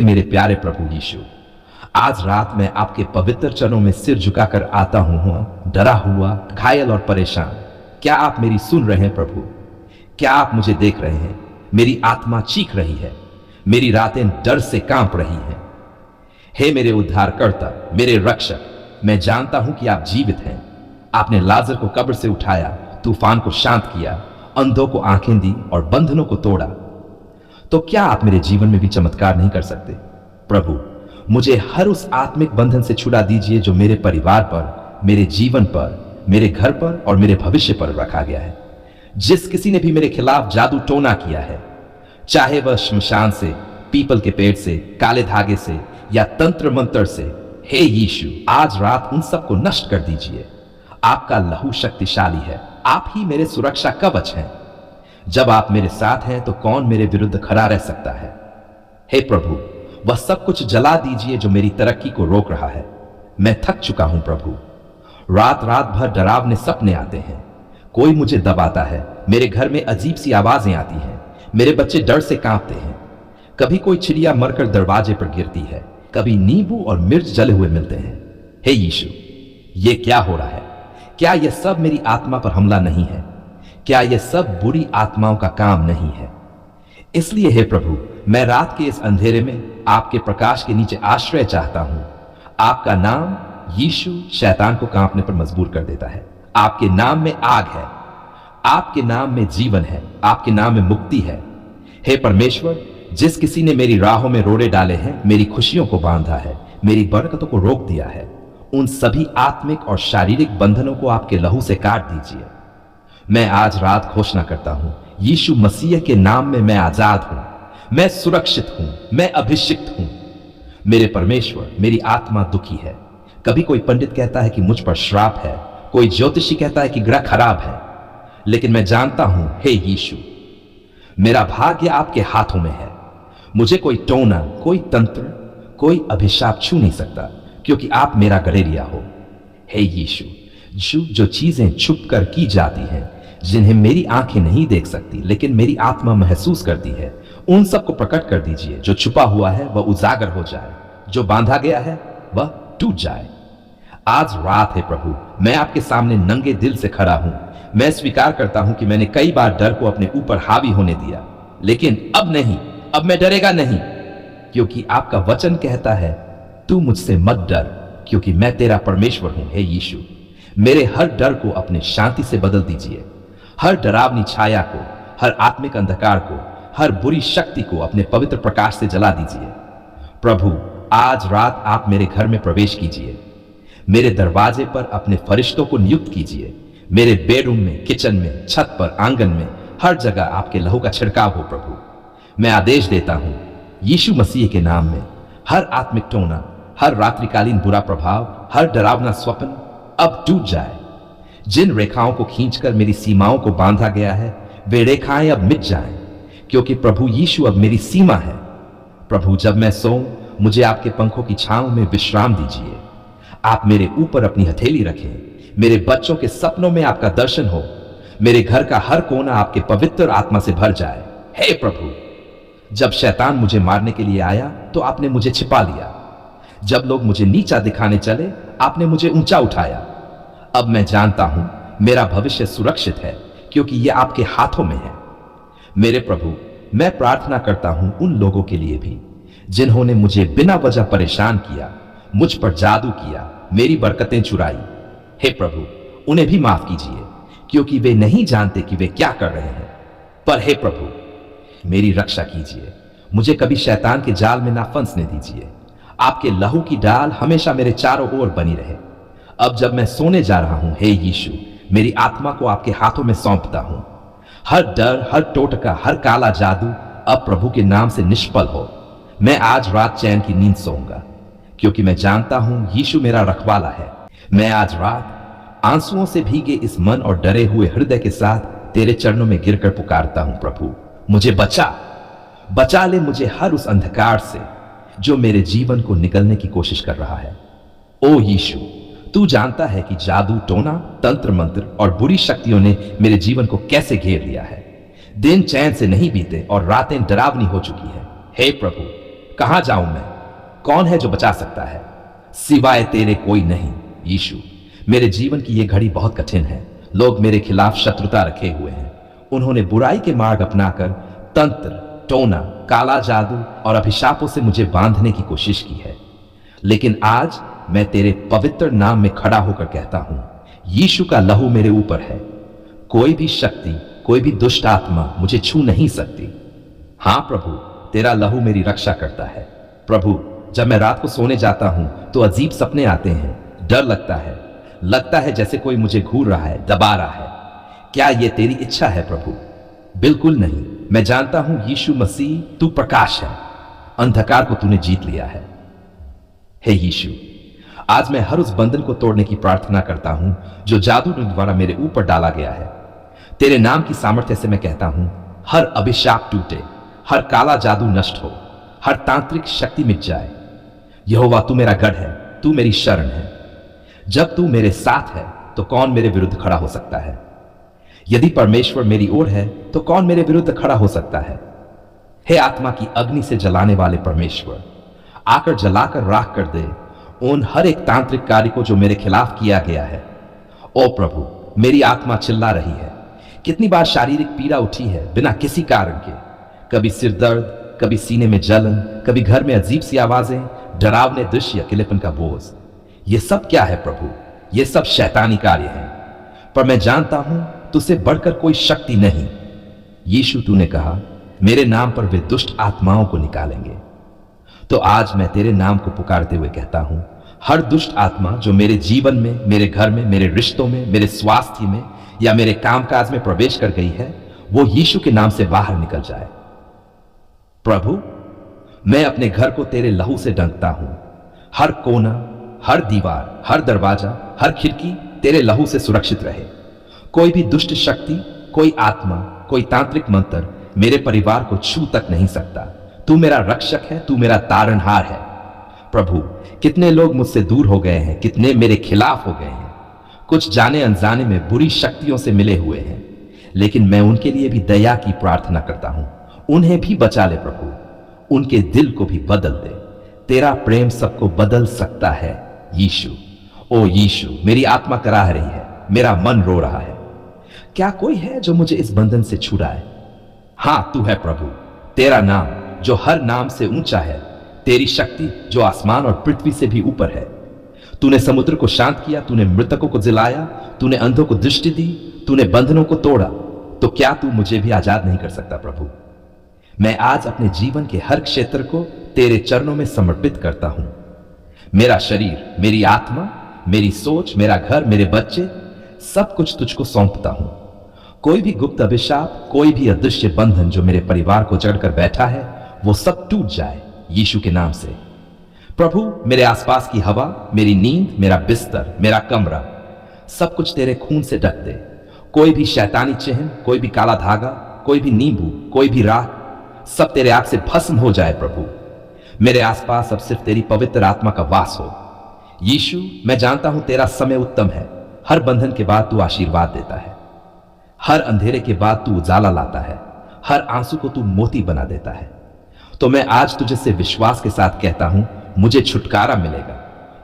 मेरे प्यारे प्रभु यीशु, आज रात मैं आपके पवित्र चरणों में सिर झुकाकर आता हूं, डरा हुआ, घायल और परेशान। क्या आप मेरी सुन रहे हैं प्रभु? क्या आप मुझे देख रहे हैं? मेरी आत्मा चीख रही है, मेरी रातें डर से कांप रही हैं। हे मेरे उद्धारकर्ता, मेरे रक्षक, मैं जानता हूं कि आप जीवित हैं। आपने लाजर को कब्र से उठाया, तूफान को शांत किया, अंधों को आंखें दी और बंधनों को तोड़ा। तो क्या आप मेरे जीवन में भी चमत्कार नहीं कर सकते? प्रभु, मुझे हर उस आत्मिक बंधन से छुड़ा दीजिए जो मेरे परिवार पर, मेरे जीवन पर, मेरे घर पर और मेरे भविष्य पर रखा गया है। जिस किसी ने भी मेरे खिलाफ जादू टोना किया है, चाहे वह श्मशान से, पीपल के पेड़ से, काले धागे से या तंत्र मंत्र से, हे यीशु, आज रात उन सबको नष्ट कर दीजिए। आपका लहू शक्तिशाली है, आप ही मेरे सुरक्षा कवच हैं। जब आप मेरे साथ हैं तो कौन मेरे विरुद्ध खड़ा रह सकता है? हे प्रभु, वह सब कुछ जला दीजिए जो मेरी तरक्की को रोक रहा है। मैं थक चुका हूं प्रभु। रात रात भर डरावने सपने आते हैं, कोई मुझे दबाता है, मेरे घर में अजीब सी आवाजें आती हैं, मेरे बच्चे डर से कांपते हैं। कभी कोई चिड़िया मरकर दरवाजे पर गिरती है, कभी नींबू और मिर्च जले हुए मिलते हैं। हे यीशु, ये क्या हो रहा है? क्या यह सब मेरी आत्मा पर हमला नहीं है? क्या यह सब बुरी आत्माओं का काम नहीं है? इसलिए हे प्रभु, मैं रात के इस अंधेरे में आपके प्रकाश के नीचे आश्रय चाहता हूं। आपका नाम यीशु शैतान को कांपने पर मजबूर कर देता है। आपके नाम में आग है, आपके नाम में जीवन है, आपके नाम में मुक्ति है। हे परमेश्वर, जिस किसी ने मेरी राहों में रोड़े डाले हैं, मेरी खुशियों को बांधा है, मेरी बरकतों को रोक दिया है, उन सभी आत्मिक और शारीरिक बंधनों को आपके लहू से काट दीजिए। मैं आज रात घोषणा करता हूं, यीशु मसीह के नाम में मैं आजाद हूं, मैं सुरक्षित हूं, मैं अभिषिक्त हूं। मेरे परमेश्वर, मेरी आत्मा दुखी है। कभी कोई पंडित कहता है कि मुझ पर श्राप है, कोई ज्योतिषी कहता है कि ग्रह खराब है, लेकिन मैं जानता हूं, हे यीशु, मेरा भाग्य आपके हाथों में है। मुझे कोई टोना, कोई तंत्र, कोई अभिशाप छू नहीं सकता, क्योंकि आप मेरा गड़ेरिया हो। हे यीशु, जो चीजें छुप कर की जाती हैं, जिन्हें मेरी आंखें नहीं देख सकती लेकिन मेरी आत्मा महसूस करती है, उन सबको प्रकट कर दीजिए। जो छुपा हुआ है वह उजागर हो जाए, जो बांधा गया है वह टूट जाए। आज रात है प्रभु, मैं आपके सामने नंगे दिल से खड़ा हूं। मैं स्वीकार करता हूं कि मैंने कई बार डर को अपने ऊपर हावी होने दिया, लेकिन अब नहीं, अब मैं डरेगा नहीं, क्योंकि आपका वचन कहता है, तू मुझसे मत डर, क्योंकि मैं तेरा परमेश्वर हूं। हे यीशु, मेरे हर डर को अपने शांति से बदल दीजिए। हर डरावनी छाया को, हर आत्मिक अंधकार को, हर बुरी शक्ति को अपने पवित्र प्रकाश से जला दीजिए। प्रभु, आज रात आप मेरे घर में प्रवेश कीजिए। मेरे दरवाजे पर अपने फरिश्तों को नियुक्त कीजिए। मेरे बेडरूम में, किचन में, छत पर, आंगन में, हर जगह आपके लहू का छिड़काव हो प्रभु। मैं आदेश देता हूं, यीशु मसीह के नाम में, हर आत्मिक टोना, हर रात्रिकालीन बुरा प्रभाव, हर डरावना स्वप्न अब टूट जाए। जिन रेखाओं को खींचकर मेरी सीमाओं को बांधा गया है, वे रेखाएं अब मिट जाएं, क्योंकि प्रभु यीशु अब मेरी सीमा है। प्रभु, जब मैं सोऊं, मुझे आपके पंखों की छांव में विश्राम दीजिए। आप मेरे ऊपर अपनी हथेली रखें। मेरे बच्चों के सपनों में आपका दर्शन हो। मेरे घर का हर कोना आपके पवित्र आत्मा से भर जाए। हे प्रभु, जब शैतान मुझे मारने के लिए आया तो आपने मुझे छिपा लिया। जब लोग मुझे नीचा दिखाने चले, आपने मुझे ऊंचा उठाया। अब मैं जानता हूं, मेरा भविष्य सुरक्षित है, क्योंकि यह आपके हाथों में है। मेरे प्रभु, मैं प्रार्थना करता हूं उन लोगों के लिए भी जिन्होंने मुझे बिना वजह परेशान किया, मुझ पर जादू किया, मेरी बरकतें चुराई। हे प्रभु, उन्हें भी माफ कीजिए, क्योंकि वे नहीं जानते कि वे क्या कर रहे हैं। पर हे प्रभु, मेरी रक्षा कीजिए। मुझे कभी शैतान के जाल में ना फंसने दीजिए। आपके लहू की डाल हमेशा मेरे चारों ओर बनी रहे। अब जब मैं सोने जा रहा हूं, हे यीशु, मेरी आत्मा को आपके हाथों में सौंपता हूं। हर डर, हर टोटका, हर काला जादू अब प्रभु के नाम से निष्फल हो। मैं आज रात चैन की नींद सोऊंगा, क्योंकि मैं जानता हूं यीशु मेरा रखवाला है। मैं आज रात आंसुओं से भीगे इस मन और डरे हुए हृदय के साथ तेरे चरणों में गिरकर पुकारता हूं, प्रभु मुझे बचा ले मुझे हर उस अंधकार से जो मेरे जीवन को निकलने की कोशिश कर रहा है। ओ यीशु, तू जानता है कि जादू टोना, तंत्र मंत्र और बुरी शक्तियों ने मेरे जीवन को कैसे घेर लिया है। दिन चैन से नहीं बीते और रातें डरावनी हो चुकी है। हे प्रभु, कहां जाऊं मैं? कौन है जो बचा सकता है? सिवाय तेरे कोई नहीं। यीशु, मेरे जीवन की यह घड़ी बहुत कठिन है। लोग मेरे खिलाफ शत्रुता रखे हुए हैं। उन्होंने बुराई के मार्ग अपनाकर तंत्र, टोना, काला जादू और अभिशापों से मुझे बांधने की कोशिश की है। लेकिन आज मैं तेरे पवित्र नाम में खड़ा होकर कहता हूं, यीशु का लहू मेरे ऊपर है। कोई भी शक्ति, कोई भी दुष्ट आत्मा मुझे छू नहीं सकती। हां प्रभु, तेरा लहू मेरी रक्षा करता है। प्रभु, जब मैं रात को सोने जाता हूं तो अजीब सपने आते हैं। डर लगता है जैसे कोई मुझे घूर रहा है, दबा रहा है। क्या यह तेरी इच्छा है प्रभु? बिल्कुल नहीं। मैं जानता हूं यीशु मसीह, तू प्रकाश है। अंधकार को तूने जीत लिया है। हे यीशु, आज मैं हर उस बंधन को तोड़ने की प्रार्थना करता हूं जो जादू द्वारा मेरे ऊपर डाला गया है। तेरे नाम की सामर्थ्य से मैं कहता हूं, हर अभिशाप टूटे, हर काला जादू नष्ट हो, हर तांत्रिक शक्ति मिट जाए। यहोवा, तू मेरा गढ़ है, तू मेरी शरण है। जब तू मेरे साथ है तो कौन मेरे विरुद्ध खड़ा हो सकता है? यदि परमेश्वर मेरी ओर है तो कौन मेरे विरुद्ध खड़ा हो सकता है? हे आत्मा की अग्नि से जलाने वाले परमेश्वर, आकर जलाकर राख कर दे उन हर एक तांत्रिक कार्य को जो मेरे खिलाफ किया गया है। ओ प्रभु, मेरी आत्मा चिल्ला रही है। कितनी बार शारीरिक पीड़ा उठी है बिना किसी कारण के। कभी सिर दर्द, कभी सीने में जलन, कभी घर में अजीब सी आवाजें, डरावने दृश्य, अकेलेपन का बोझ। ये सब क्या है प्रभु? ये सब शैतानी कार्य है। पर मैं जानता हूं तुझसे बढ़कर कोई शक्ति नहीं। यीशु, तूने कहा मेरे नाम पर वे दुष्ट आत्माओं को निकालेंगे। तो आज मैं तेरे नाम को पुकारते हुए कहता हूं, हर दुष्ट आत्मा जो मेरे जीवन में, मेरे घर में, मेरे रिश्तों में, मेरे स्वास्थ्य में या मेरे कामकाज में प्रवेश कर गई है, वो यीशु के नाम से बाहर निकल जाए। प्रभु, मैं अपने घर को तेरे लहू से डंकता हूं। हर कोना, हर दीवार, हर दरवाजा, हर खिड़की तेरे लहू से सुरक्षित रहे। कोई भी दुष्ट शक्ति, कोई आत्मा, कोई तांत्रिक मंत्र मेरे परिवार को छू तक नहीं सकता। तू मेरा रक्षक है, तू मेरा तारणहार है। प्रभु, कितने लोग मुझसे दूर हो गए हैं, कितने मेरे खिलाफ हो गए हैं। कुछ जाने अनजाने में बुरी शक्तियों से मिले हुए हैं, लेकिन मैं उनके लिए भी दया की प्रार्थना करता हूं। उन्हें भी बचा ले प्रभु, उनके दिल को भी बदल दे। तेरा प्रेम सबको बदल सकता है यीशु। ओ यीशु, मेरी आत्मा कराह रही है, मेरा मन रो रहा है। क्या कोई है जो मुझे इस बंधन से छुड़ाए? हां, तू है प्रभु। तेरा नाम जो हर नाम से ऊंचा है, तेरी शक्ति जो आसमान और पृथ्वी से भी ऊपर है। तूने समुद्र को शांत किया, तूने मृतकों को जिलाया, तूने अंधों को दृष्टि दी, तूने बंधनों को तोड़ा। तो क्या तू मुझे भी आजाद नहीं कर सकता प्रभु? मैं आज अपने जीवन के हर क्षेत्र को तेरे चरणों में समर्पित करता हूं। मेरा शरीर, मेरी आत्मा, मेरी सोच, मेरा घर, मेरे बच्चे, सब कुछ तुझको सौंपता हूं। कोई भी गुप्त अभिशाप, कोई भी अदृश्य बंधन जो मेरे परिवार को जकड़कर बैठा है, वो सब टूट जाए यीशु के नाम से। प्रभु, मेरे आसपास की हवा, मेरी नींद, मेरा बिस्तर, मेरा कमरा, सब कुछ तेरे खून से ढक दे। कोई भी शैतानी चिन्ह, कोई भी काला धागा, कोई भी नींबू, कोई भी राख, सब तेरे आग से भस्म हो जाए प्रभु। मेरे आसपास अब सिर्फ तेरी पवित्र आत्मा का वास हो। यीशु, मैं जानता हूं तेरा समय उत्तम है। हर बंधन के बाद तू आशीर्वाद देता है, हर अंधेरे के बाद तू उजाला लाता है, हर आंसू को तू मोती बना देता है। तो मैं आज तुझे से विश्वास के साथ कहता हूं, मुझे छुटकारा मिलेगा,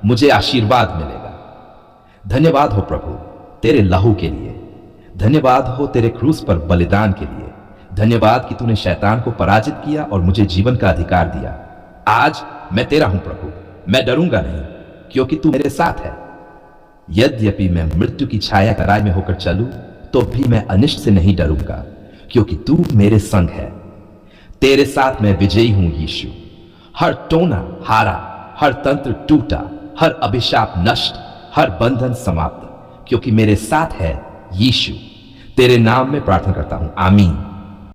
मुझे आशीर्वाद मिलेगा। धन्यवाद हो प्रभु तेरे लहू के लिए। धन्यवाद हो तेरे क्रूस पर बलिदान के लिए। धन्यवाद कि तूने शैतान को पराजित किया और मुझे जीवन का अधिकार दिया। आज मैं तेरा हूं प्रभु, मैं डरूंगा नहीं, क्योंकि तू मेरे साथ है। यद्यपि मैं मृत्यु की छाया के राय में होकर चलूं, तो भी मैं अनिष्ट से नहीं डरूंगा, क्योंकि तू मेरे संग है। तेरे साथ मैं विजयी हूं यीशु। हर टोना हारा, हर तंत्र टूटा, हर अभिशाप नष्ट, हर बंधन समाप्त, क्योंकि मेरे साथ है यीशु। तेरे नाम में प्रार्थना करता हूं, आमीन।